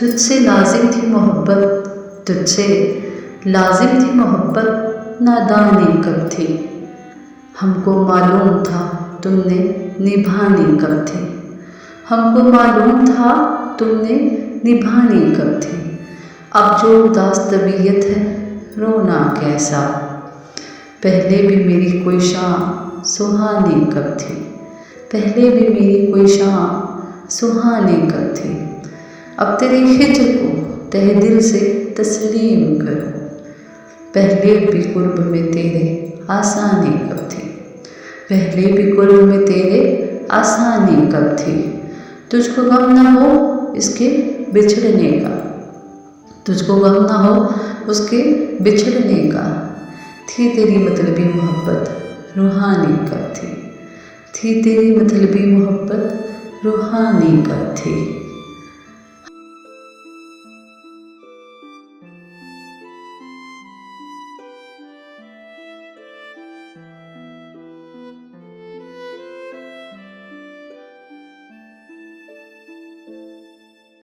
तुझसे लाजिम थी मोहब्बत, तुझसे लाजिम थी मोहब्बत, नादानी कब थी। हमको मालूम था तुमने निभानी कब थी, हमको मालूम था तुमने निभानी कब थी। अब जो उदास तबीयत है रोना कैसा, पहले भी मेरी कोई शाम सुहानी कब थी, पहले भी मेरी कोई शाम सुहानी कब थी। अब तेरे हिज्र को तहे दिल से तस्लीम करूं, पहले भी कुर्ब में तेरे आसानी कब थी, पहले भी कुर्ब में तेरे आसानी कब थी। तुझको गम न हो इसके बिछड़ने का, तुझको गम न हो उसके बिछड़ने का। थी तेरी मतलबी मोहब्बत रूहानी कब थी, थी तेरी मतलबी मोहब्बत रूहानी कब थी।